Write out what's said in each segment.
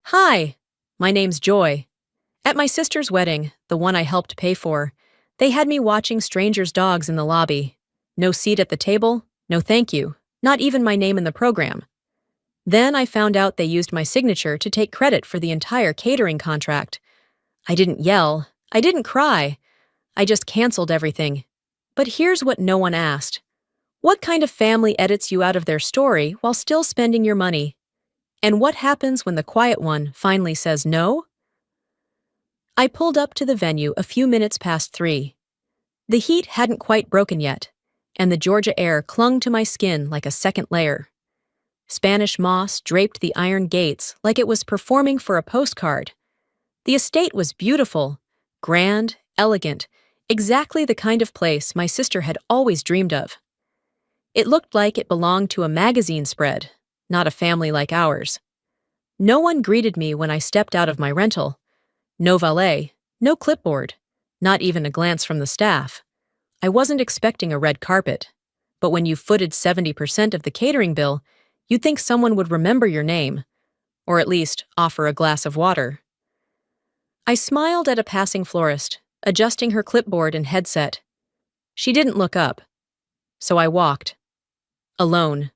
Hi, my name's Joy. At my sister's wedding, the one I helped pay for, they had me watching strangers' dogs in the lobby. No seat at the table, no thank you, not even my name in the program. Then I found out they used my signature to take credit for the entire catering contract. I didn't yell, I didn't cry, I just canceled everything. But here's what no one asked. What kind of family edits you out of their story while still spending your money? And what happens when the quiet one finally says no? I pulled up to the venue a few minutes past 3. The heat hadn't quite broken yet, and the Georgia air clung to my skin like a second layer. Spanish moss draped the iron gates like it was performing for a postcard. The estate was beautiful, grand, elegant, exactly the kind of place my sister had always dreamed of. It looked like it belonged to a magazine spread, not a family like ours. No one greeted me when I stepped out of my rental. No valet, no clipboard, not even a glance from the staff. I wasn't expecting a red carpet, but when you footed 70% of the catering bill, you'd think someone would remember your name, or at least offer a glass of water. I smiled at a passing florist, adjusting her clipboard and headset. She didn't look up, so I walked. Alone.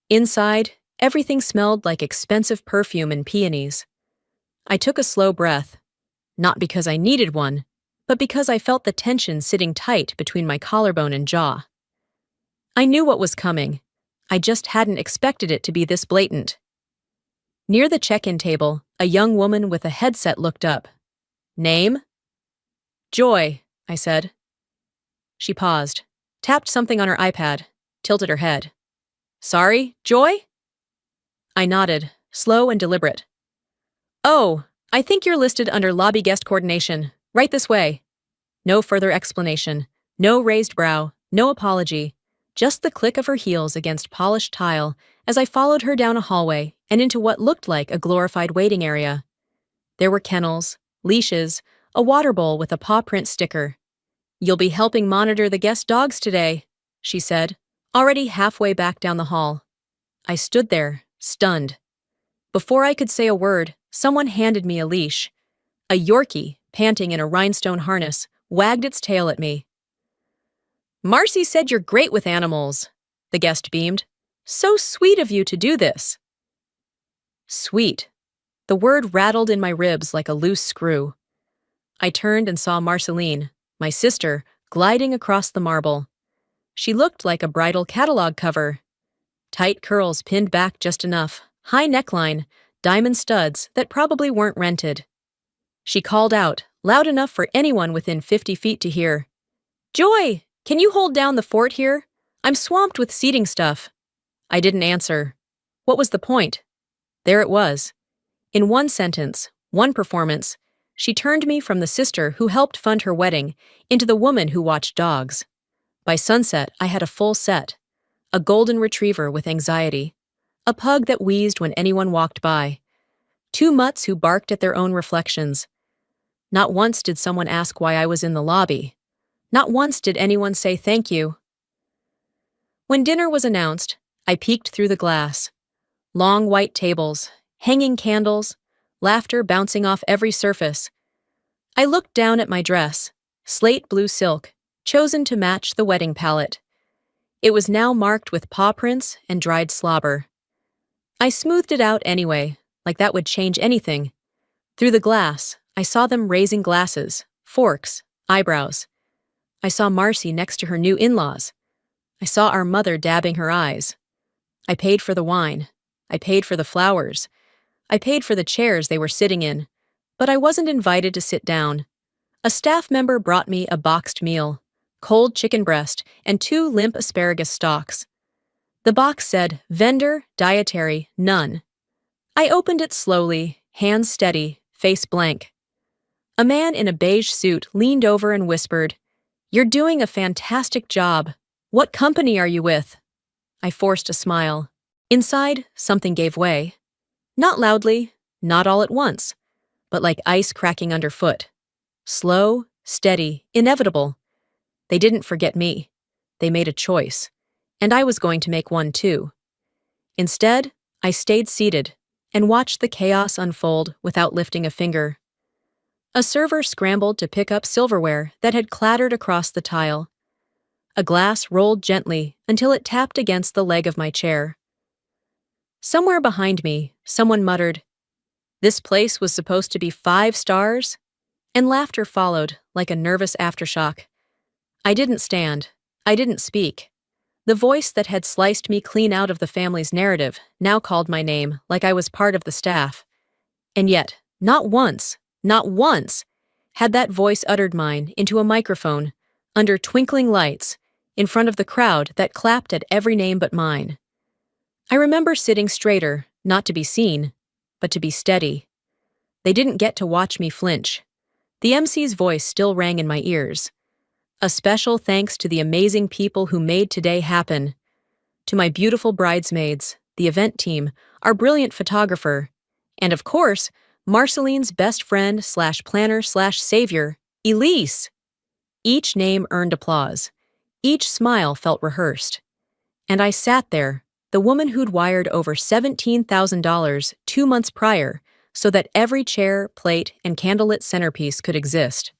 Inside, everything smelled like expensive perfume and peonies. I took a slow breath, not because I needed one, but because I felt the tension sitting tight between my collarbone and jaw. I knew what was coming. I just hadn't expected it to be this blatant. Near the check-in table, a young woman with a headset looked up. Name? Joy, I said. She paused, tapped something on her iPad, tilted her head. Sorry, Joy? I nodded, slow and deliberate. Oh, I think you're listed under lobby guest coordination. Right this way. No further explanation, no raised brow, no apology, just the click of her heels against polished tile as I followed her down a hallway and into what looked like a glorified waiting area. There were kennels, leashes, a water bowl with a paw print sticker. You'll be helping monitor the guest dogs today, she said, already halfway back down the hall. I stood there, stunned. Before I could say a word, someone handed me a leash. A Yorkie, panting in a rhinestone harness, wagged its tail at me. Marcy said you're great with animals, the guest beamed. So sweet of you to do this. Sweet. The word rattled in my ribs like a loose screw. I turned and saw Marceline, my sister, gliding across the marble. She looked like a bridal catalog cover. Tight curls pinned back just enough, high neckline, diamond studs that probably weren't rented. She called out, loud enough for anyone within 50 feet to hear. Joy, can you hold down the fort here? I'm swamped with seating stuff. I didn't answer. What was the point? There it was. In one sentence, one performance, she turned me from the sister who helped fund her wedding into the woman who watched dogs. By sunset, I had a full set. A golden retriever with anxiety. A pug that wheezed when anyone walked by. 2 mutts who barked at their own reflections. Not once did someone ask why I was in the lobby. Not once did anyone say thank you. When dinner was announced, I peeked through the glass. Long white tables, hanging candles, laughter bouncing off every surface. I looked down at my dress, slate blue silk, chosen to match the wedding palette. It was now marked with paw prints and dried slobber. I smoothed it out anyway, like that would change anything. Through the glass, I saw them raising glasses, forks, eyebrows. I saw Marcy next to her new in-laws. I saw our mother dabbing her eyes. I paid for the wine. I paid for the flowers. I paid for the chairs they were sitting in, but I wasn't invited to sit down. A staff member brought me a boxed meal, cold chicken breast and 2 limp asparagus stalks. The box said, vendor, dietary, none. I opened it slowly, hands steady, face blank. A man in a beige suit leaned over and whispered, You're doing a fantastic job. What company are you with? I forced a smile. Inside, something gave way. Not loudly, not all at once, but like ice cracking underfoot. Slow, steady, inevitable. They didn't forget me. They made a choice. And I was going to make one too. Instead, I stayed seated, and watched the chaos unfold without lifting a finger. A server scrambled to pick up silverware that had clattered across the tile. A glass rolled gently until it tapped against the leg of my chair. Somewhere behind me, someone muttered, "This place was supposed to be 5 stars?" And laughter followed, like a nervous aftershock. I didn't stand. I didn't speak. The voice that had sliced me clean out of the family's narrative now called my name like I was part of the staff. And yet, not once, had that voice uttered mine into a microphone, under twinkling lights, in front of the crowd that clapped at every name but mine. I remember sitting straighter, not to be seen, but to be steady. They didn't get to watch me flinch. The MC's voice still rang in my ears. A special thanks to the amazing people who made today happen. To my beautiful bridesmaids, the event team, our brilliant photographer, and of course, Marceline's best friend / planner / savior, Elise. Each name earned applause. Each smile felt rehearsed. And I sat there, the woman who'd wired over $17,000 2 months prior so that every chair, plate, and candlelit centerpiece could exist.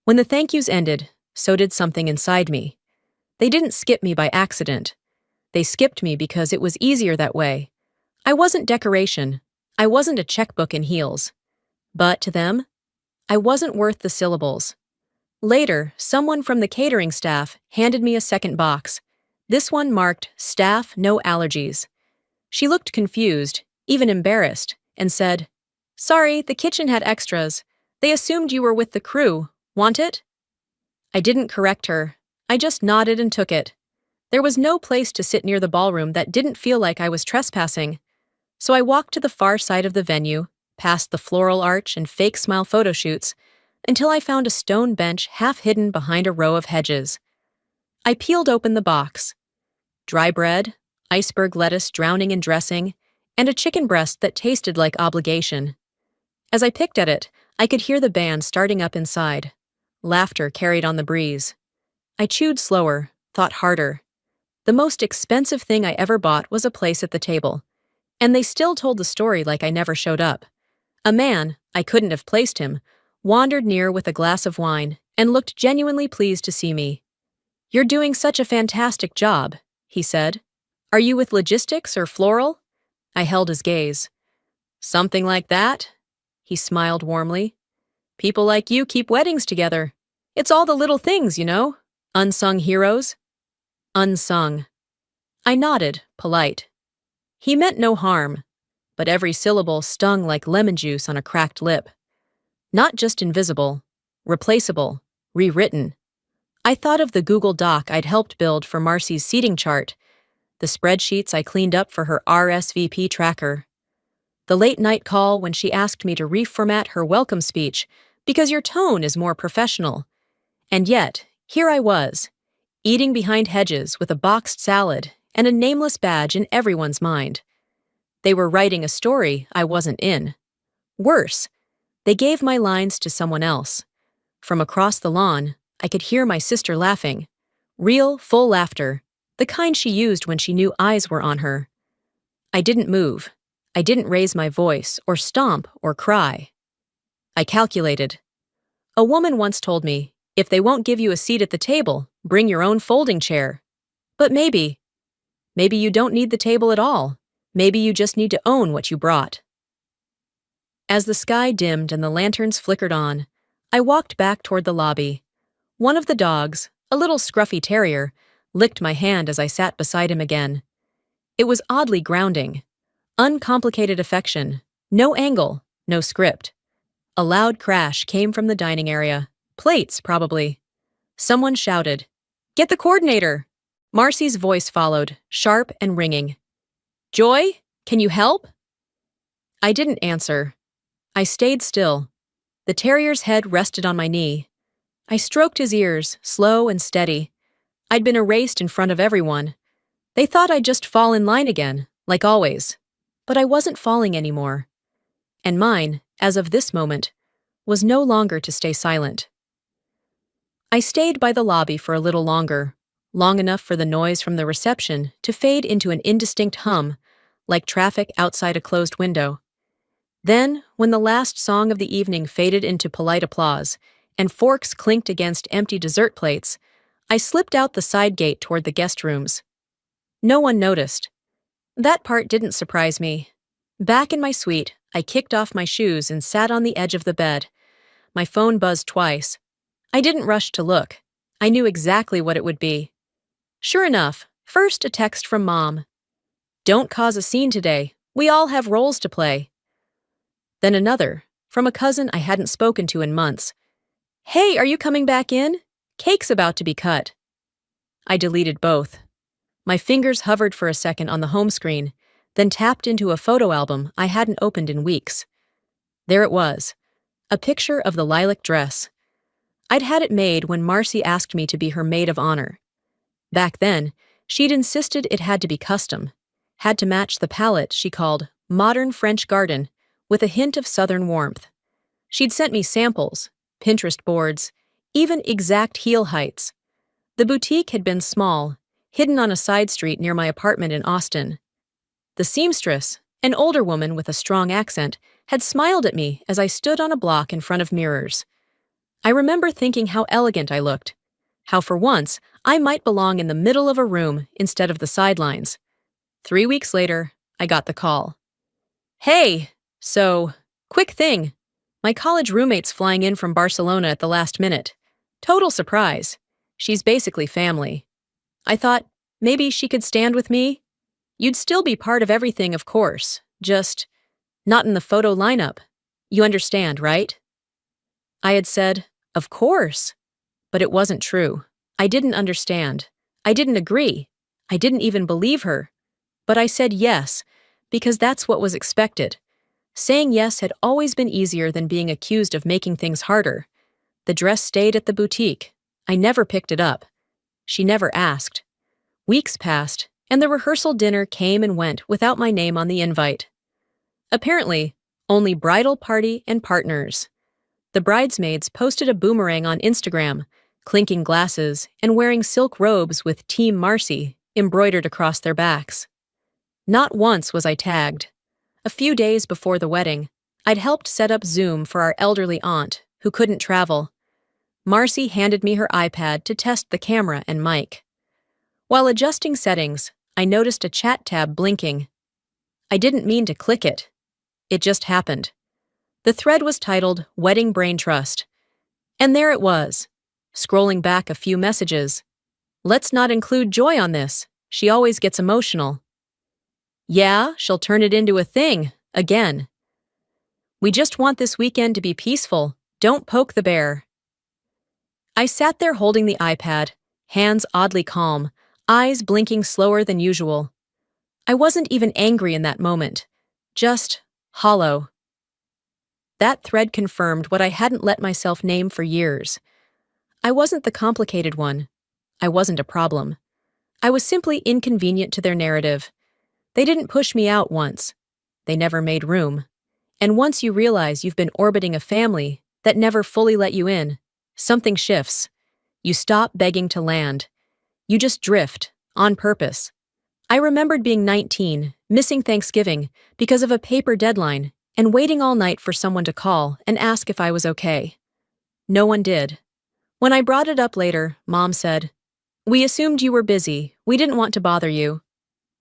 When the thank yous ended, so did something inside me. They didn't skip me by accident. They skipped me because it was easier that way. I wasn't decoration. I wasn't a checkbook in heels. But to them, I wasn't worth the syllables. Later, someone from the catering staff handed me a second box. This one marked "Staff, no allergies." She looked confused, even embarrassed, and said, "Sorry, the kitchen had extras. They assumed you were with the crew. Want it?" I didn't correct her. I just nodded and took it. There was no place to sit near the ballroom that didn't feel like I was trespassing. So I walked to the far side of the venue, past the floral arch and fake smile photo shoots, until I found a stone bench half hidden behind a row of hedges. I peeled open the box. Dry bread, iceberg lettuce drowning in dressing, and a chicken breast that tasted like obligation. As I picked at it, I could hear the band starting up inside. Laughter carried on the breeze. I chewed slower, thought harder. The most expensive thing I ever bought was a place at the table. And they still told the story like I never showed up. A man, I couldn't have placed him, wandered near with a glass of wine and looked genuinely pleased to see me. "You're doing such a fantastic job," he said. "Are you with logistics or floral?" I held his gaze. "Something like that," he smiled warmly. "People like you keep weddings together. It's all the little things, you know. Unsung heroes." Unsung. I nodded, polite. He meant no harm, but every syllable stung like lemon juice on a cracked lip. Not just invisible, replaceable, rewritten. I thought of the Google Doc I'd helped build for Marcy's seating chart, the spreadsheets I cleaned up for her RSVP tracker, the late-night call when she asked me to reformat her welcome speech because your tone is more professional. And yet, here I was, eating behind hedges with a boxed salad and a nameless badge in everyone's mind. They were writing a story I wasn't in. Worse, they gave my lines to someone else. From across the lawn, I could hear my sister laughing. Real, full laughter, the kind she used when she knew eyes were on her. I didn't move. I didn't raise my voice or stomp or cry. I calculated. A woman once told me, if they won't give you a seat at the table, bring your own folding chair. But maybe you don't need the table at all. Maybe you just need to own what you brought. As the sky dimmed and the lanterns flickered on, I walked back toward the lobby. One of the dogs, a little scruffy terrier, licked my hand as I sat beside him again. It was oddly grounding. Uncomplicated affection. No angle, no script. A loud crash came from the dining area. Plates, probably. Someone shouted, "Get the coordinator!" Marcy's voice followed, sharp and ringing. "Joy, can you help?" I didn't answer. I stayed still. The terrier's head rested on my knee. I stroked his ears, slow and steady. I'd been erased in front of everyone. They thought I'd just fall in line again, like always. But I wasn't falling anymore. And mine, as of this moment, was no longer to stay silent. I stayed by the lobby for a little longer, long enough for the noise from the reception to fade into an indistinct hum, like traffic outside a closed window. Then, when the last song of the evening faded into polite applause, and forks clinked against empty dessert plates, I slipped out the side gate toward the guest rooms. No one noticed. That part didn't surprise me. Back in my suite, I kicked off my shoes and sat on the edge of the bed. My phone buzzed twice. I didn't rush to look. I knew exactly what it would be. Sure enough, first a text from Mom. "Don't cause a scene today. We all have roles to play." Then another, from a cousin I hadn't spoken to in months. "Hey, are you coming back in? Cake's about to be cut." I deleted both. My fingers hovered for a second on the home screen, then tapped into a photo album I hadn't opened in weeks. There it was, a picture of the lilac dress. I'd had it made when Marcy asked me to be her maid of honor. Back then, she'd insisted it had to be custom, had to match the palette she called modern French garden with a hint of southern warmth. She'd sent me samples, Pinterest boards, even exact heel heights. The boutique had been small, hidden on a side street near my apartment in Austin. The seamstress, an older woman with a strong accent, had smiled at me as I stood on a block in front of mirrors. I remember thinking how elegant I looked, how for once I might belong in the middle of a room instead of the sidelines. 3 weeks later, I got the call. "Hey, quick thing. My college roommate's flying in from Barcelona at the last minute. Total surprise. She's basically family." I thought, maybe she could stand with me? You'd still be part of everything, of course, just not in the photo lineup. You understand, right? I had said, of course. But it wasn't true. I didn't understand. I didn't agree. I didn't even believe her. But I said yes, because that's what was expected. Saying yes had always been easier than being accused of making things harder. The dress stayed at the boutique. I never picked it up. She never asked. Weeks passed, and the rehearsal dinner came and went without my name on the invite. Apparently, only bridal party and partners. The bridesmaids posted a boomerang on Instagram, clinking glasses and wearing silk robes with Team Marcy embroidered across their backs. Not once was I tagged. A few days before the wedding, I'd helped set up Zoom for our elderly aunt, who couldn't travel. Marcy handed me her iPad to test the camera and mic. While adjusting settings, I noticed a chat tab blinking. I didn't mean to click it. It just happened. The thread was titled Wedding Brain Trust. And there it was, scrolling back a few messages. "Let's not include Joy on this. She always gets emotional." "Yeah, she'll turn it into a thing, again." "We just want this weekend to be peaceful. Don't poke the bear." I sat there holding the iPad, hands oddly calm, eyes blinking slower than usual. I wasn't even angry in that moment, just hollow. That thread confirmed what I hadn't let myself name for years. I wasn't the complicated one. I wasn't a problem. I was simply inconvenient to their narrative. They didn't push me out once. They never made room. And once you realize you've been orbiting a family that never fully let you in, something shifts. You stop begging to land. You just drift, on purpose. I remembered being 19, missing Thanksgiving because of a paper deadline, and waiting all night for someone to call and ask if I was okay. No one did. When I brought it up later, Mom said, "We assumed you were busy. We didn't want to bother you."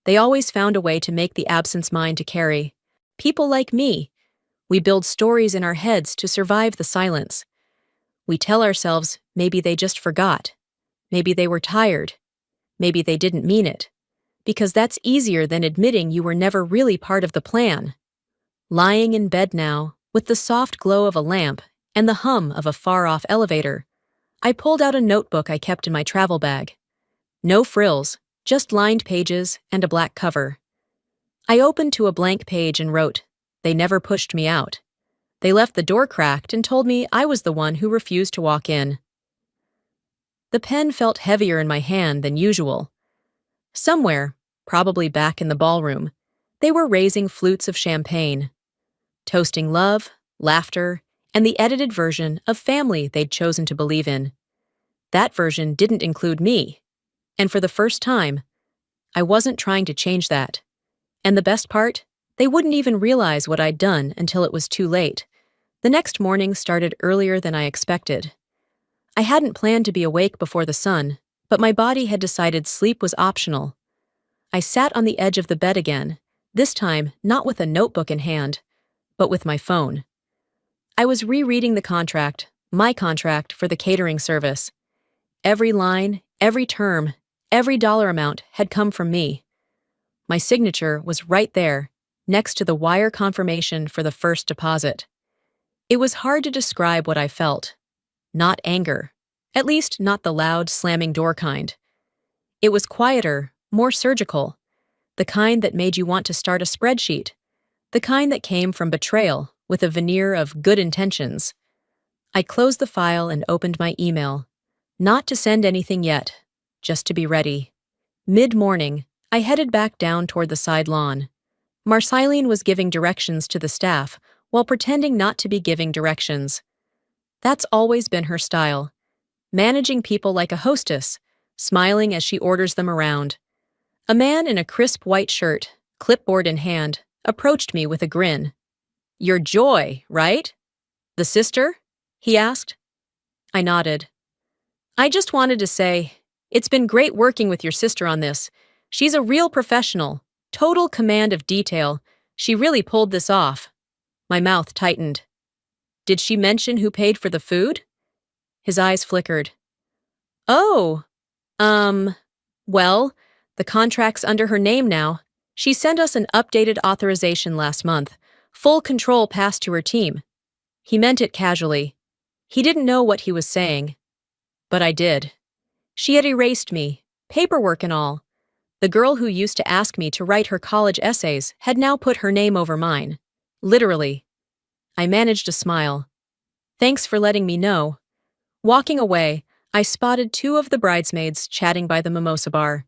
They always found a way to make the absence mine to carry. People like me. We build stories in our heads to survive the silence. We tell ourselves maybe they just forgot. Maybe they were tired. Maybe they didn't mean it. Because that's easier than admitting you were never really part of the plan. Lying in bed now, with the soft glow of a lamp and the hum of a far-off elevator, I pulled out a notebook I kept in my travel bag. No frills, just lined pages and a black cover. I opened to a blank page and wrote, "They never pushed me out. They left the door cracked and told me I was the one who refused to walk in." The pen felt heavier in my hand than usual. Somewhere, probably back in the ballroom, they were raising flutes of champagne, toasting love, laughter, and the edited version of family they'd chosen to believe in. That version didn't include me, and for the first time, I wasn't trying to change that. And the best part? They wouldn't even realize what I'd done until it was too late. The next morning started earlier than I expected. I hadn't planned to be awake before the sun, but my body had decided sleep was optional. I sat on the edge of the bed again, this time not with a notebook in hand, but with my phone. I was rereading the contract, my contract for the catering service. Every line, every term, every dollar amount had come from me. My signature was right there, next to the wire confirmation for the first deposit. It was hard to describe what I felt. Not anger. At least not the loud, slamming door kind. It was quieter, more surgical. The kind that made you want to start a spreadsheet. The kind that came from betrayal, with a veneer of good intentions. I closed the file and opened my email. Not to send anything yet, just to be ready. Mid-morning, I headed back down toward the side lawn. Marceline was giving directions to the staff while pretending not to be giving directions. That's always been her style. Managing people like a hostess, smiling as she orders them around. A man in a crisp white shirt, clipboard in hand, approached me with a grin. "You're Joy, right? The sister?" he asked. I nodded. "I just wanted to say, it's been great working with your sister on this. She's a real professional, total command of detail. She really pulled this off." My mouth tightened. "Did she mention who paid for the food?" His eyes flickered. "Oh, well, the contract's under her name now. She sent us an updated authorization last month, full control passed to her team." He meant it casually. He didn't know what he was saying. But I did. She had erased me, paperwork and all. The girl who used to ask me to write her college essays had now put her name over mine. Literally. I managed a smile. "Thanks for letting me know." Walking away, I spotted two of the bridesmaids chatting by the mimosa bar.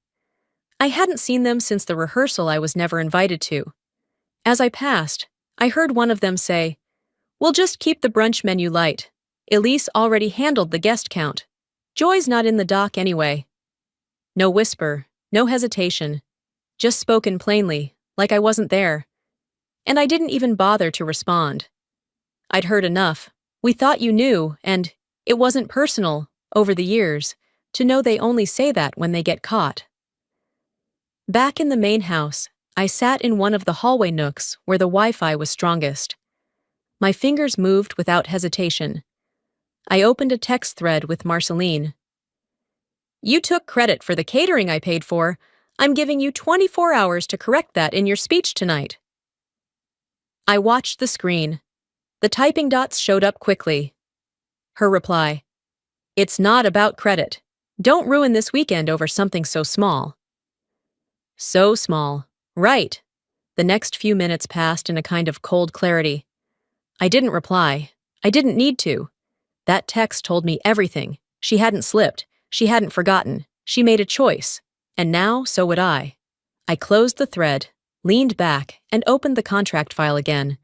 I hadn't seen them since the rehearsal I was never invited to. As I passed, I heard one of them say, "We'll just keep the brunch menu light. Elise already handled the guest count. Joy's not in the dock anyway." No whisper, no hesitation. Just spoken plainly, like I wasn't there. And I didn't even bother to respond. I'd heard enough. "We thought you knew, and it wasn't personal, over the years, to know they only say that when they get caught." Back in the main house, I sat in one of the hallway nooks where the Wi-Fi was strongest. My fingers moved without hesitation. I opened a text thread with Marceline. "You took credit for the catering I paid for. I'm giving you 24 hours to correct that in your speech tonight." I watched the screen. The typing dots showed up quickly. Her reply. "It's not about credit. Don't ruin this weekend over something so small." So small. Right. The next few minutes passed in a kind of cold clarity. I didn't reply. I didn't need to. That text told me everything. She hadn't slipped. She hadn't forgotten. She made a choice. And now, so would I. I closed the thread, leaned back, and opened the contract file again,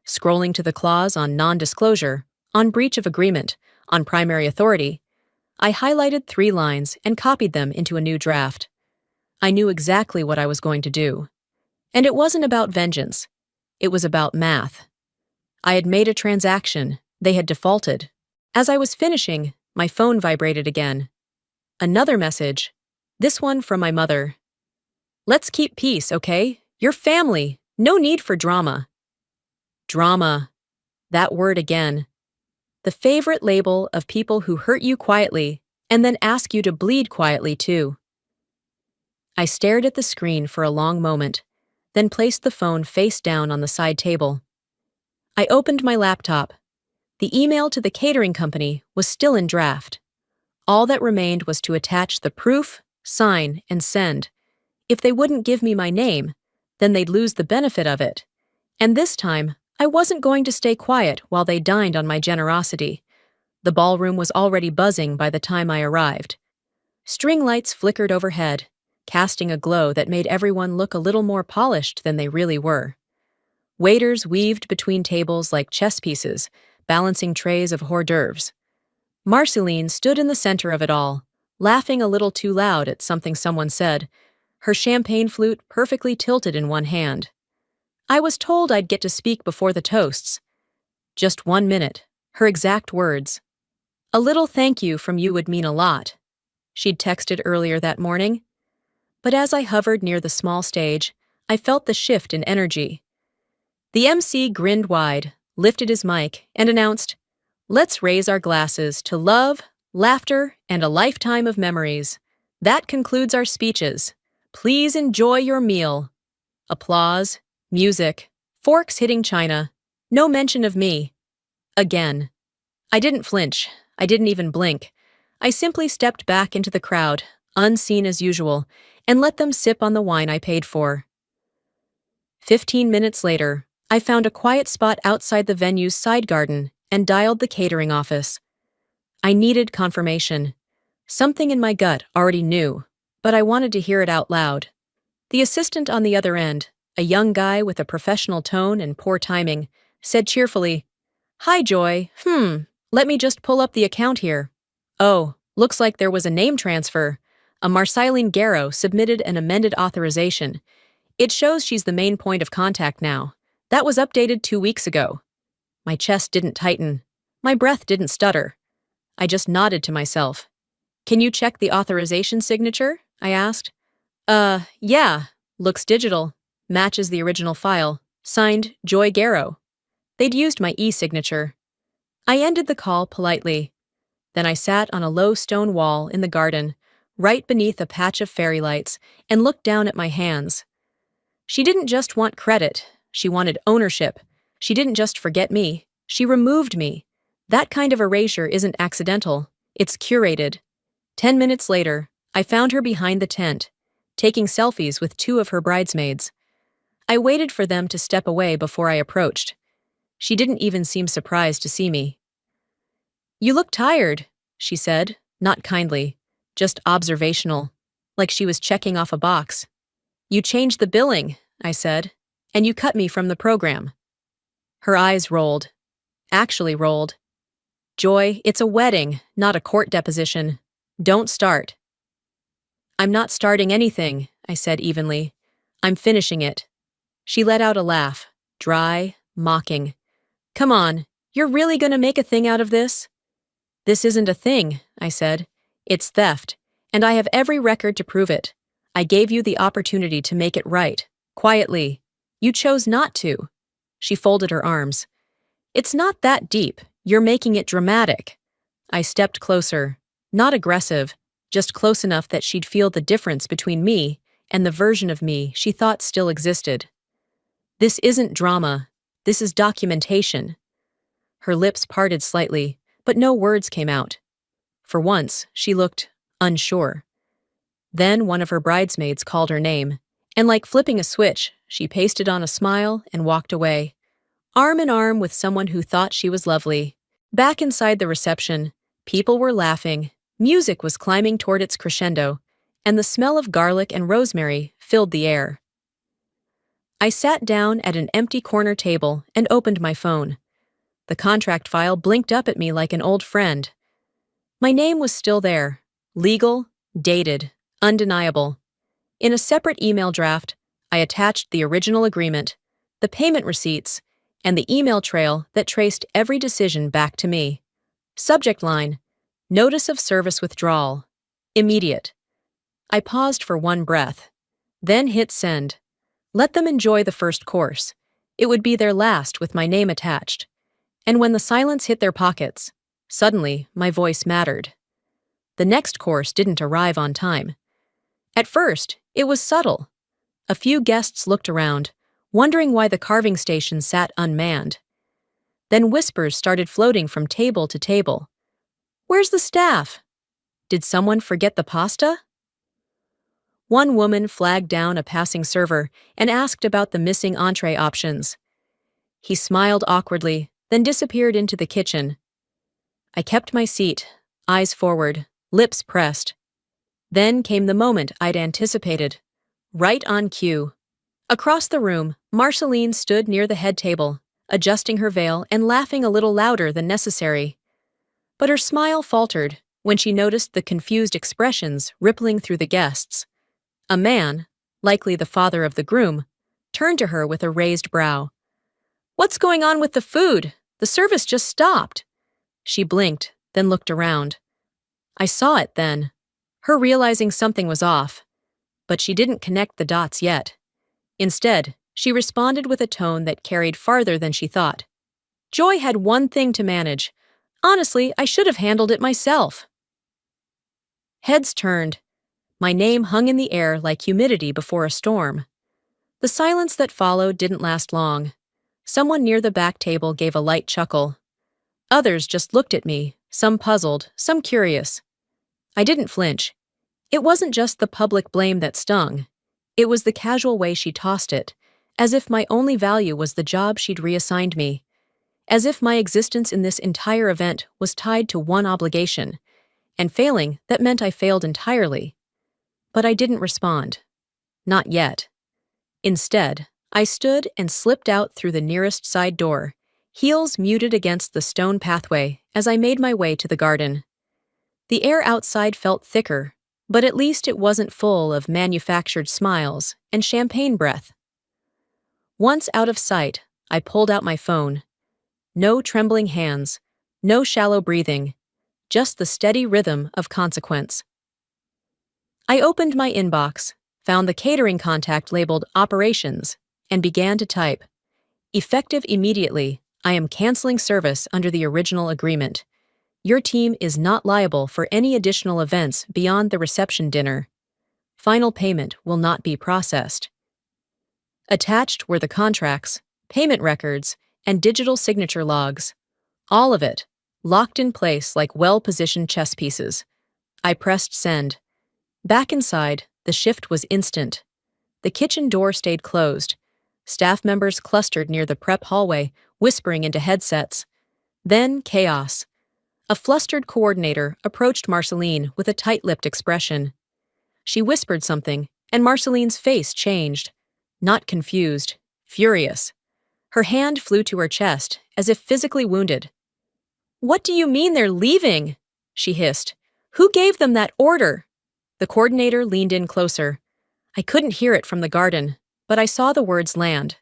scrolling to the clause on non-disclosure, on breach of agreement, on primary authority. I highlighted 3 lines and copied them into a new draft. I knew exactly what I was going to do. And it wasn't about vengeance. It was about math. I had made a transaction. They had defaulted. As I was finishing, my phone vibrated again. Another message. This one from my mother. "Let's keep peace, okay? You're family. No need for drama." Drama. That word again. The favorite label of people who hurt you quietly and then ask you to bleed quietly too. I stared at the screen for a long moment, then placed the phone face down on the side table. I opened my laptop. The email to the catering company was still in draft. All that remained was to attach the proof, sign, and send. If they wouldn't give me my name, then they'd lose the benefit of it. And this time, I wasn't going to stay quiet while they dined on my generosity. The ballroom was already buzzing by the time I arrived. String lights flickered overhead, casting a glow that made everyone look a little more polished than they really were. Waiters weaved between tables like chess pieces, balancing trays of hors d'oeuvres. Marceline stood in the center of it all, laughing a little too loud at something someone said. her champagne flute perfectly tilted in one hand. I was told I'd get to speak before the toasts. Just 1 minute, her exact words. A little thank you from you would mean a lot, she'd texted earlier that morning. But as I hovered near the small stage, I felt the shift in energy. The MC grinned wide, lifted his mic, and announced, "Let's raise our glasses to love, laughter, and a lifetime of memories. That concludes our speeches. Please enjoy your meal." Applause, music, forks hitting china. No mention of me. Again. I didn't flinch. I didn't even blink. I simply stepped back into the crowd, unseen as usual, and let them sip on the wine I paid for. 15 minutes later, I found a quiet spot outside the venue's side garden and dialed the catering office. I needed confirmation. Something in my gut already knew, but I wanted to hear it out loud. The assistant on the other end, a young guy with a professional tone and poor timing, said cheerfully, "Hi, Joy. Let me just pull up the account here. Oh, looks like there was a name transfer. A Marceline Garrow submitted an amended authorization. It shows she's the main point of contact now. That was updated 2 weeks ago." My chest didn't tighten. My breath didn't stutter. I just nodded to myself. "Can you check the authorization signature?" I asked. Yeah. Looks digital. Matches the original file. Signed, Joy Garrow." They'd used my e-signature. I ended the call politely. Then I sat on a low stone wall in the garden, right beneath a patch of fairy lights, and looked down at my hands. She didn't just want credit. She wanted ownership. She didn't just forget me. She removed me. That kind of erasure isn't accidental. It's curated. 10 minutes later, I found her behind the tent, taking selfies with 2 of her bridesmaids. I waited for them to step away before I approached. She didn't even seem surprised to see me. "You look tired," she said, not kindly, just observational, like she was checking off a box. "You changed the billing," I said, "and you cut me from the program." Her eyes rolled. Actually rolled. "Joy, it's a wedding, not a court deposition. Don't start." "I'm not starting anything," I said evenly. "I'm finishing it." She let out a laugh, dry, mocking. "Come on, you're really gonna make a thing out of this?" "This isn't a thing," I said. "It's theft, and I have every record to prove it. I gave you the opportunity to make it right, quietly. You chose not to." She folded her arms. "It's not that deep. You're making it dramatic." I stepped closer, not aggressive, just close enough that she'd feel the difference between me and the version of me she thought still existed. "This isn't drama. This is documentation." Her lips parted slightly, but no words came out. For once, she looked unsure. Then one of her bridesmaids called her name, and like flipping a switch, she pasted on a smile and walked away, arm in arm with someone who thought she was lovely. Back inside the reception, people were laughing, music was climbing toward its crescendo, and the smell of garlic and rosemary filled the air. I sat down at an empty corner table and opened my phone. The contract file blinked up at me like an old friend. My name was still there, legal, dated, undeniable. In a separate email draft, I attached the original agreement, the payment receipts, and the email trail that traced every decision back to me. Subject line, Notice of Service Withdrawal. Immediate. I paused for one breath, then hit send. Let them enjoy the first course. It would be their last with my name attached. And when the silence hit their pockets, suddenly my voice mattered. The next course didn't arrive on time. At first, it was subtle. A few guests looked around, wondering why the carving station sat unmanned. Then whispers started floating from table to table. "Where's the staff? Did someone forget the pasta?" One woman flagged down a passing server and asked about the missing entree options. He smiled awkwardly, then disappeared into the kitchen. I kept my seat, eyes forward, lips pressed. Then came the moment I'd anticipated. Right on cue. Across the room, Marceline stood near the head table, adjusting her veil and laughing a little louder than necessary. But her smile faltered when she noticed the confused expressions rippling through the guests. A man, likely the father of the groom, turned to her with a raised brow. "What's going on with the food? The service just stopped." She blinked, then looked around. I saw it then, her realizing something was off. But she didn't connect the dots yet. Instead, she responded with a tone that carried farther than she thought. "Joy had one thing to manage. Honestly, I should have handled it myself." Heads turned. My name hung in the air like humidity before a storm. The silence that followed didn't last long. Someone near the back table gave a light chuckle. Others just looked at me, some puzzled, some curious. I didn't flinch. It wasn't just the public blame that stung. It was the casual way she tossed it, as if my only value was the job she'd reassigned me. As if my existence in this entire event was tied to one obligation, and failing, that meant I failed entirely. But I didn't respond. Not yet. Instead, I stood and slipped out through the nearest side door, heels muted against the stone pathway as I made my way to the garden. The air outside felt thicker, but at least it wasn't full of manufactured smiles and champagne breath. Once out of sight, I pulled out my phone. No trembling hands, no shallow breathing, just the steady rhythm of consequence. I opened my inbox, found the catering contact labeled Operations, and began to type. "Effective immediately, I am canceling service under the original agreement. Your team is not liable for any additional events beyond the reception dinner. Final payment will not be processed." Attached were the contracts, payment records, and digital signature logs. All of it, locked in place like well-positioned chess pieces. I pressed send. Back inside, the shift was instant. The kitchen door stayed closed. Staff members clustered near the prep hallway, whispering into headsets. Then chaos. A flustered coordinator approached Marceline with a tight-lipped expression. She whispered something, and Marceline's face changed. Not confused, furious. Her hand flew to her chest, as if physically wounded. "What do you mean they're leaving?" she hissed. "Who gave them that order?" The coordinator leaned in closer. I couldn't hear it from the garden, but I saw the words land.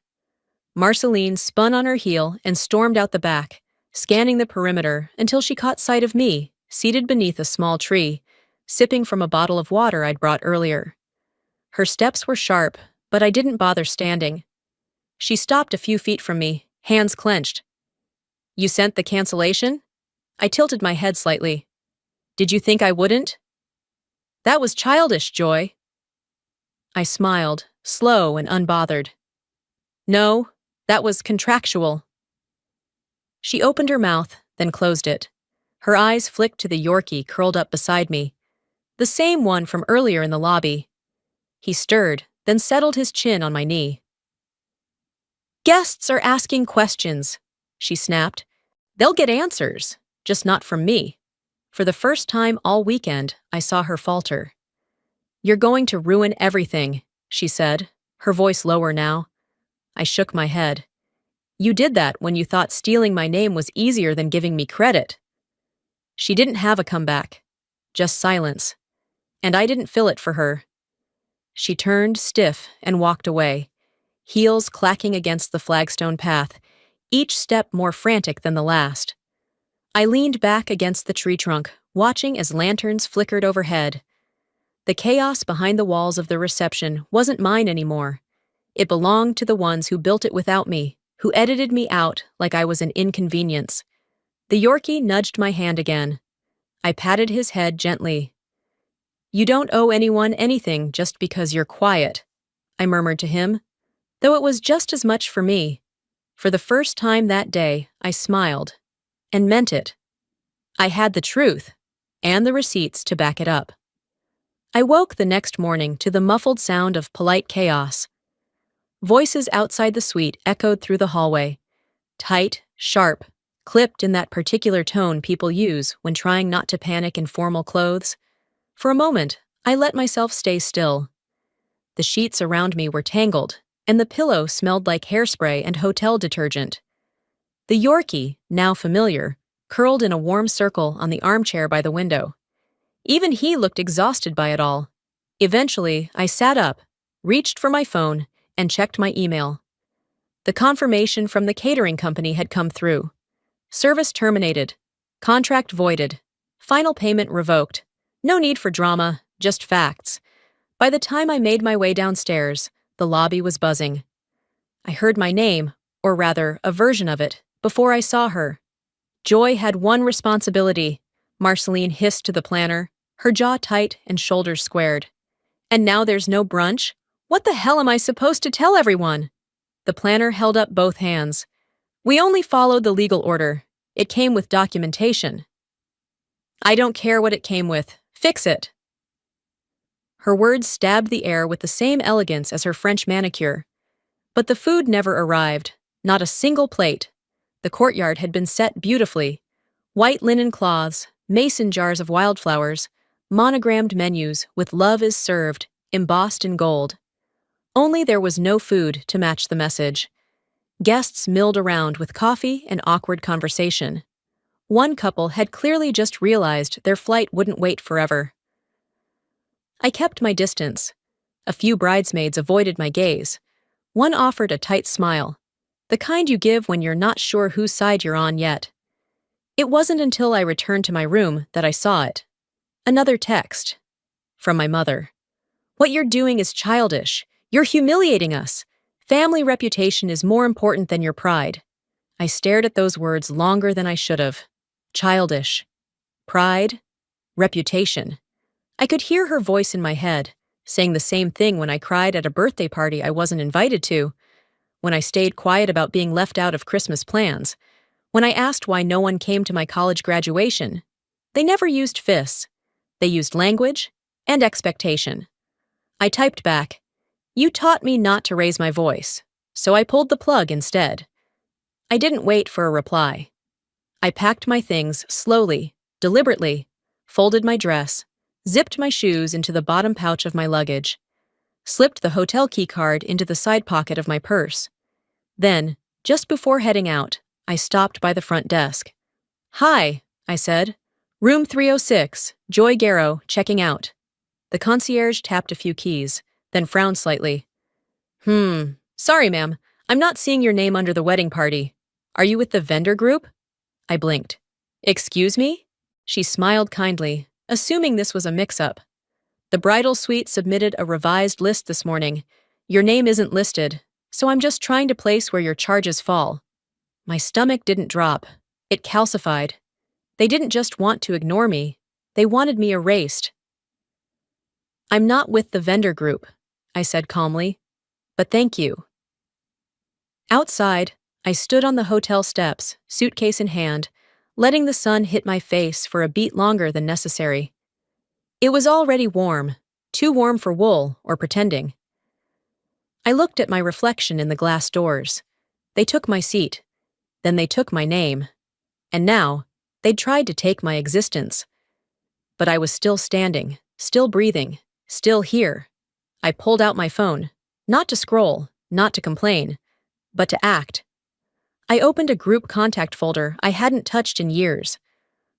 Marceline spun on her heel and stormed out the back, scanning the perimeter until she caught sight of me, seated beneath a small tree, sipping from a bottle of water I'd brought earlier. Her steps were sharp, but I didn't bother standing. She stopped a few feet from me, hands clenched. "You sent the cancellation?" I tilted my head slightly. "Did you think I wouldn't?" "That was childish, Joy." I smiled, slow and unbothered. "No, that was contractual." She opened her mouth, then closed it. Her eyes flicked to the Yorkie curled up beside me, the same one from earlier in the lobby. He stirred, then settled his chin on my knee. "Guests are asking questions," she snapped. "They'll get answers, just not from me." For the first time all weekend, I saw her falter. "You're going to ruin everything," she said, her voice lower now. I shook my head. "You did that when you thought stealing my name was easier than giving me credit." She didn't have a comeback, just silence. And I didn't fill it for her. She turned stiff and walked away, heels clacking against the flagstone path, each step more frantic than the last. I leaned back against the tree trunk, watching as lanterns flickered overhead. The chaos behind the walls of the reception wasn't mine anymore. It belonged to the ones who built it without me, who edited me out like I was an inconvenience. The Yorkie nudged my hand again. I patted his head gently. "You don't owe anyone anything just because you're quiet," I murmured to him, though it was just as much for me. For the first time that day, I smiled, and meant it. I had the truth, and the receipts to back it up. I woke the next morning to the muffled sound of polite chaos. Voices outside the suite echoed through the hallway, tight, sharp, clipped in that particular tone people use when trying not to panic in formal clothes. For a moment, I let myself stay still. The sheets around me were tangled, and the pillow smelled like hairspray and hotel detergent. The Yorkie, now familiar, curled in a warm circle on the armchair by the window. Even he looked exhausted by it all. Eventually, I sat up, reached for my phone, and checked my email. The confirmation from the catering company had come through. Service terminated. Contract voided. Final payment revoked. No need for drama, just facts. By the time I made my way downstairs, the lobby was buzzing. I heard my name, or rather, a version of it, before I saw her. Joy had one responsibility, Marceline hissed to the planner, her jaw tight and shoulders squared. And now there's no brunch? What the hell am I supposed to tell everyone? The planner held up both hands. We only followed the legal order. It came with documentation. I don't care what it came with. Fix it. Her words stabbed the air with the same elegance as her French manicure. But the food never arrived, not a single plate. The courtyard had been set beautifully. White linen cloths, mason jars of wildflowers, monogrammed menus with "Love is served," embossed in gold. Only there was no food to match the message. Guests milled around with coffee and awkward conversation. One couple had clearly just realized their flight wouldn't wait forever. I kept my distance. A few bridesmaids avoided my gaze. One offered a tight smile, the kind you give when you're not sure whose side you're on yet. It wasn't until I returned to my room that I saw it. Another text. From my mother. What you're doing is childish. You're humiliating us. Family reputation is more important than your pride. I stared at those words longer than I should have. Childish. Pride. Reputation. I could hear her voice in my head, saying the same thing when I cried at a birthday party I wasn't invited to, when I stayed quiet about being left out of Christmas plans, when I asked why no one came to my college graduation. They never used fists. They used language and expectation. I typed back, "You taught me not to raise my voice, so I pulled the plug instead." I didn't wait for a reply. I packed my things slowly, deliberately, folded my dress, zipped my shoes into the bottom pouch of my luggage, slipped the hotel key card into the side pocket of my purse. Then, just before heading out, I stopped by the front desk. "Hi," I said. "Room 306, Joy Garrow, checking out." The concierge tapped a few keys, then frowned slightly. Sorry, ma'am. I'm not seeing your name under the wedding party. Are you with the vendor group?" I blinked. "Excuse me?" She smiled kindly, assuming this was a mix-up. "The bridal suite submitted a revised list this morning. Your name isn't listed, so I'm just trying to place where your charges fall." My stomach didn't drop. It calcified. They didn't just want to ignore me. They wanted me erased. "I'm not with the vendor group," I said calmly. "But thank you." Outside, I stood on the hotel steps, suitcase in hand, letting the sun hit my face for a beat longer than necessary. It was already warm, too warm for wool or pretending. I looked at my reflection in the glass doors. They took my seat. Then they took my name. And now, they'd tried to take my existence. But I was still standing, still breathing, still here. I pulled out my phone, not to scroll, not to complain, but to act. I opened a group contact folder I hadn't touched in years.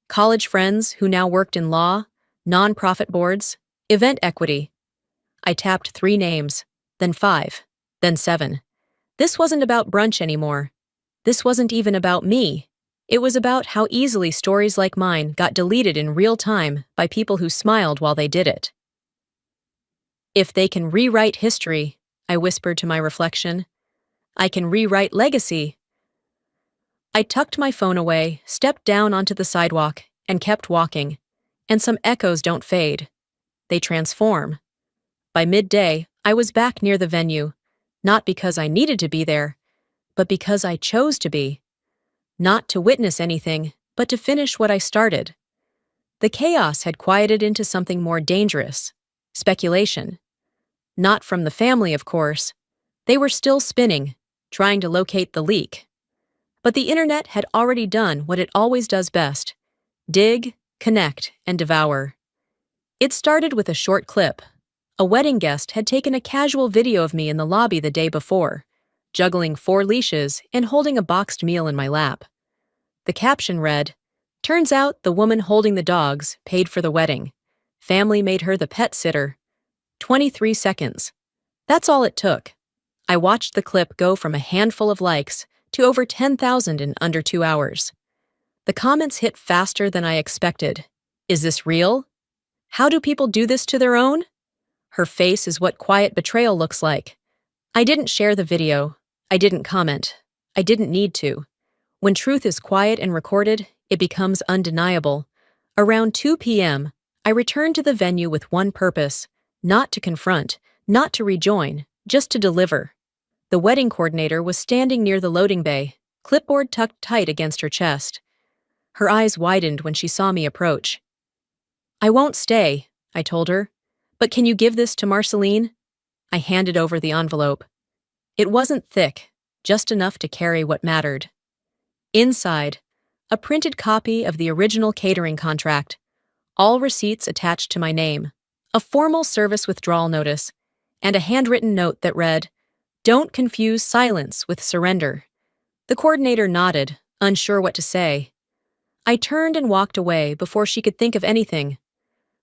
College friends who now worked in law, nonprofit boards, event equity. I tapped 3 names, then 5, then 7. This wasn't about brunch anymore. This wasn't even about me. It was about how easily stories like mine got deleted in real time by people who smiled while they did it. If they can rewrite history, I whispered to my reflection, I can rewrite legacy. I tucked my phone away, stepped down onto the sidewalk, and kept walking. And some echoes don't fade. They transform. By midday, I was back near the venue, not because I needed to be there, but because I chose to be. Not to witness anything, but to finish what I started. The chaos had quieted into something more dangerous. Speculation. Not from the family, of course. They were still spinning, trying to locate the leak. But the internet had already done what it always does best: dig, connect, and devour. It started with a short clip. A wedding guest had taken a casual video of me in the lobby the day before, juggling 4 leashes and holding a boxed meal in my lap. The caption read, "Turns out the woman holding the dogs paid for the wedding. Family made her the pet sitter." 23 seconds. That's all it took. I watched the clip go from a handful of likes to over 10,000 in under 2 hours. The comments hit faster than I expected. Is this real? How do people do this to their own? Her face is what quiet betrayal looks like. I didn't share the video. I didn't comment. I didn't need to. When truth is quiet and recorded, it becomes undeniable. Around 2 p.m., I returned to the venue with one purpose: not to confront, not to rejoin, just to deliver. The wedding coordinator was standing near the loading bay, clipboard tucked tight against her chest. Her eyes widened when she saw me approach. "I won't stay," I told her. "But can you give this to Marceline?" I handed over the envelope. It wasn't thick, just enough to carry what mattered. Inside, a printed copy of the original catering contract, all receipts attached to my name, a formal service withdrawal notice, and a handwritten note that read, "Don't confuse silence with surrender." The coordinator nodded, unsure what to say. I turned and walked away before she could think of anything.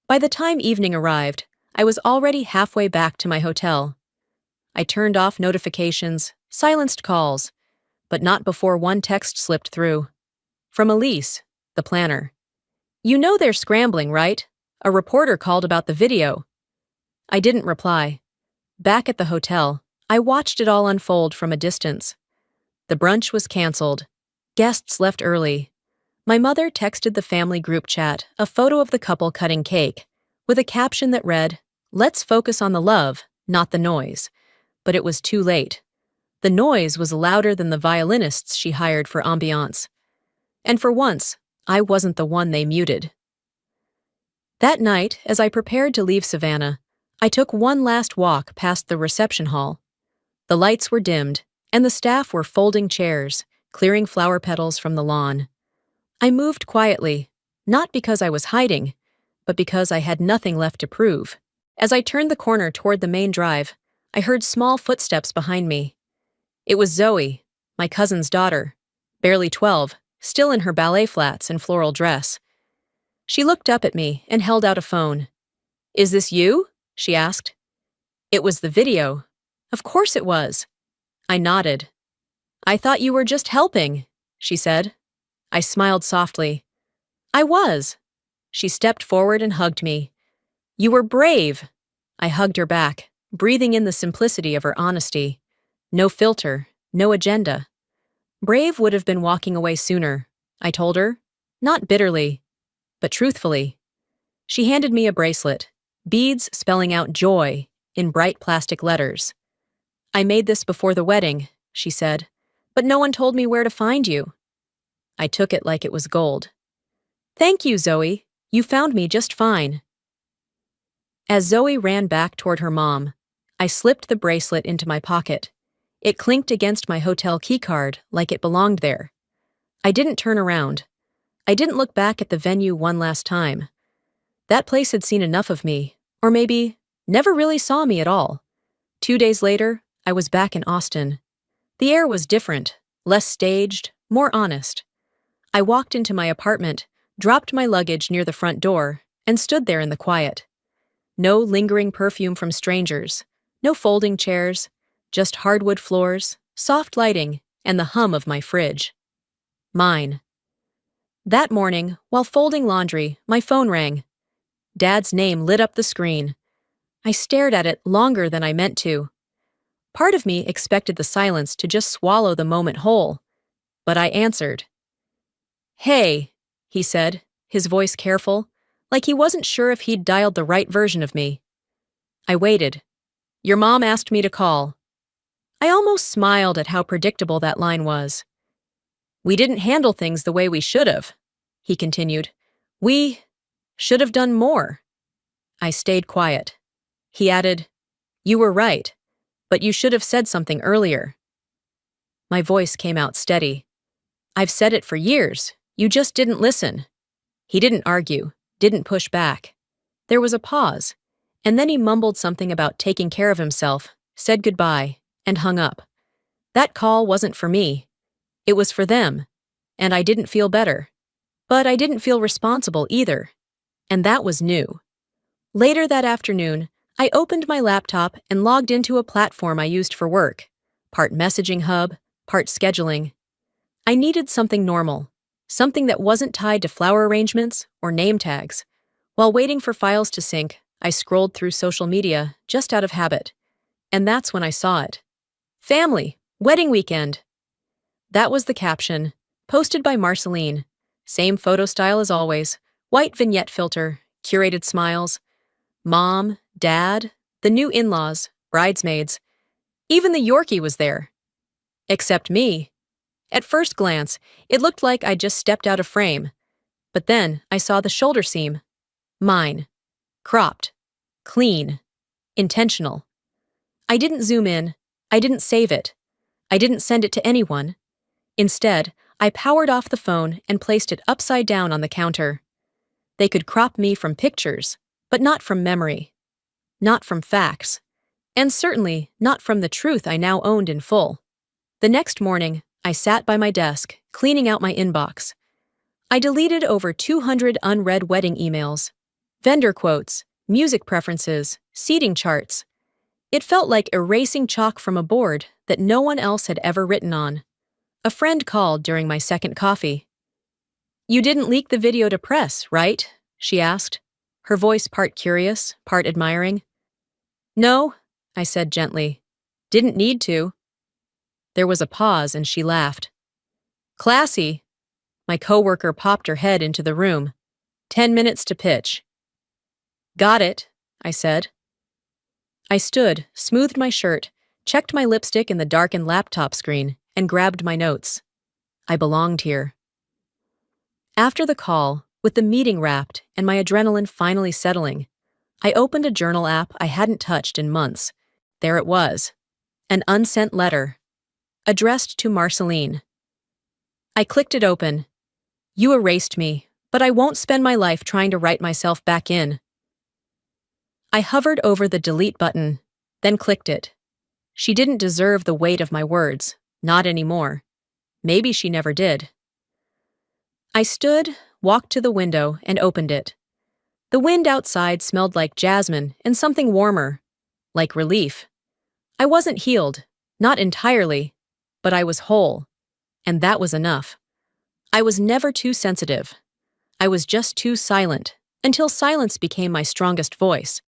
By the time evening arrived, I was already halfway back to my hotel. I turned off notifications, silenced calls, but not before one text slipped through. From Elise, the planner. "You know they're scrambling, right? A reporter called about the video." I didn't reply. Back at the hotel, I watched it all unfold from a distance. The brunch was canceled. Guests left early. My mother texted the family group chat a photo of the couple cutting cake, with a caption that read, "Let's focus on the love, not the noise." But it was too late. The noise was louder than the violinists she hired for ambiance. And for once, I wasn't the one they muted. That night, as I prepared to leave Savannah, I took one last walk past the reception hall. The lights were dimmed, and the staff were folding chairs, clearing flower petals from the lawn. I moved quietly, not because I was hiding, but because I had nothing left to prove. As I turned the corner toward the main drive, I heard small footsteps behind me. It was Zoe, my cousin's daughter, barely 12, still in her ballet flats and floral dress. She looked up at me and held out a phone. "Is this you?" she asked. It was the video. Of course it was. I nodded. "I thought you were just helping," she said. I smiled softly. "I was." She stepped forward and hugged me. "You were brave." I hugged her back, breathing in the simplicity of her honesty. No filter, no agenda. Brave would have been walking away sooner, I told her. Not bitterly, but truthfully. She handed me a bracelet, beads spelling out joy in bright plastic letters. "I made this before the wedding," she said, "but no one told me where to find you." I took it like it was gold. "Thank you, Zoe. You found me just fine." As Zoe ran back toward her mom, I slipped the bracelet into my pocket. It clinked against my hotel keycard like it belonged there. I didn't turn around. I didn't look back at the venue one last time. That place had seen enough of me, or maybe never really saw me at all. 2 days later, I was back in Austin. The air was different, less staged, more honest. I walked into my apartment, dropped my luggage near the front door, and stood there in the quiet. No lingering perfume from strangers, no folding chairs, just hardwood floors, soft lighting, and the hum of my fridge. Mine. That morning, while folding laundry, my phone rang. Dad's name lit up the screen. I stared at it longer than I meant to. Part of me expected the silence to just swallow the moment whole, but I answered. "Hey," he said, his voice careful, like he wasn't sure if he'd dialed the right version of me. I waited. "Your mom asked me to call." I almost smiled at how predictable that line was. "We didn't handle things the way we should have," he continued. "We should have done more." I stayed quiet. He added, "You were right, but you should have said something earlier." My voice came out steady. "I've said it for years. You just didn't listen." He didn't argue, didn't push back. There was a pause, and then he mumbled something about taking care of himself, said goodbye, and hung up. That call wasn't for me. It was for them, and I didn't feel better. But I didn't feel responsible either, and that was new. Later that afternoon, I opened my laptop and logged into a platform I used for work, part messaging hub, part scheduling. I needed something normal, something that wasn't tied to flower arrangements or name tags. While waiting for files to sync, I scrolled through social media just out of habit. And that's when I saw it. Family, wedding weekend. That was the caption, posted by Marceline. Same photo style as always, white vignette filter, curated smiles. Mom, dad, the new in-laws, bridesmaids. Even the Yorkie was there. Except me. At first glance, it looked like I'd just stepped out of frame. But then I saw the shoulder seam. Mine. Cropped. Clean. Intentional. I didn't zoom in. I didn't save it. I didn't send it to anyone. Instead, I powered off the phone and placed it upside down on the counter. They could crop me from pictures, but not from memory. Not from facts. And certainly not from the truth I now owned in full. The next morning, I sat by my desk, cleaning out my inbox. I deleted over 200 unread wedding emails, vendor quotes, music preferences, seating charts. It felt like erasing chalk from a board that no one else had ever written on. A friend called during my second coffee. "You didn't leak the video to press, right?" she asked, her voice part curious, part admiring. "No," I said gently. "Didn't need to." There was a pause and she laughed. "Classy." My coworker popped her head into the room. 10 minutes to pitch. "Got it," I said. I stood, smoothed my shirt, checked my lipstick in the darkened laptop screen, and grabbed my notes. I belonged here. After the call, with the meeting wrapped and my adrenaline finally settling, I opened a journal app I hadn't touched in months. There it was. An unsent letter. Addressed to Marceline. I clicked it open. "You erased me, but I won't spend my life trying to write myself back in." I hovered over the delete button, then clicked it. She didn't deserve the weight of my words, not anymore. Maybe she never did. I stood, walked to the window, and opened it. The wind outside smelled like jasmine and something warmer, like relief. I wasn't healed, not entirely, but I was whole, and that was enough. I was never too sensitive. I was just too silent, until silence became my strongest voice.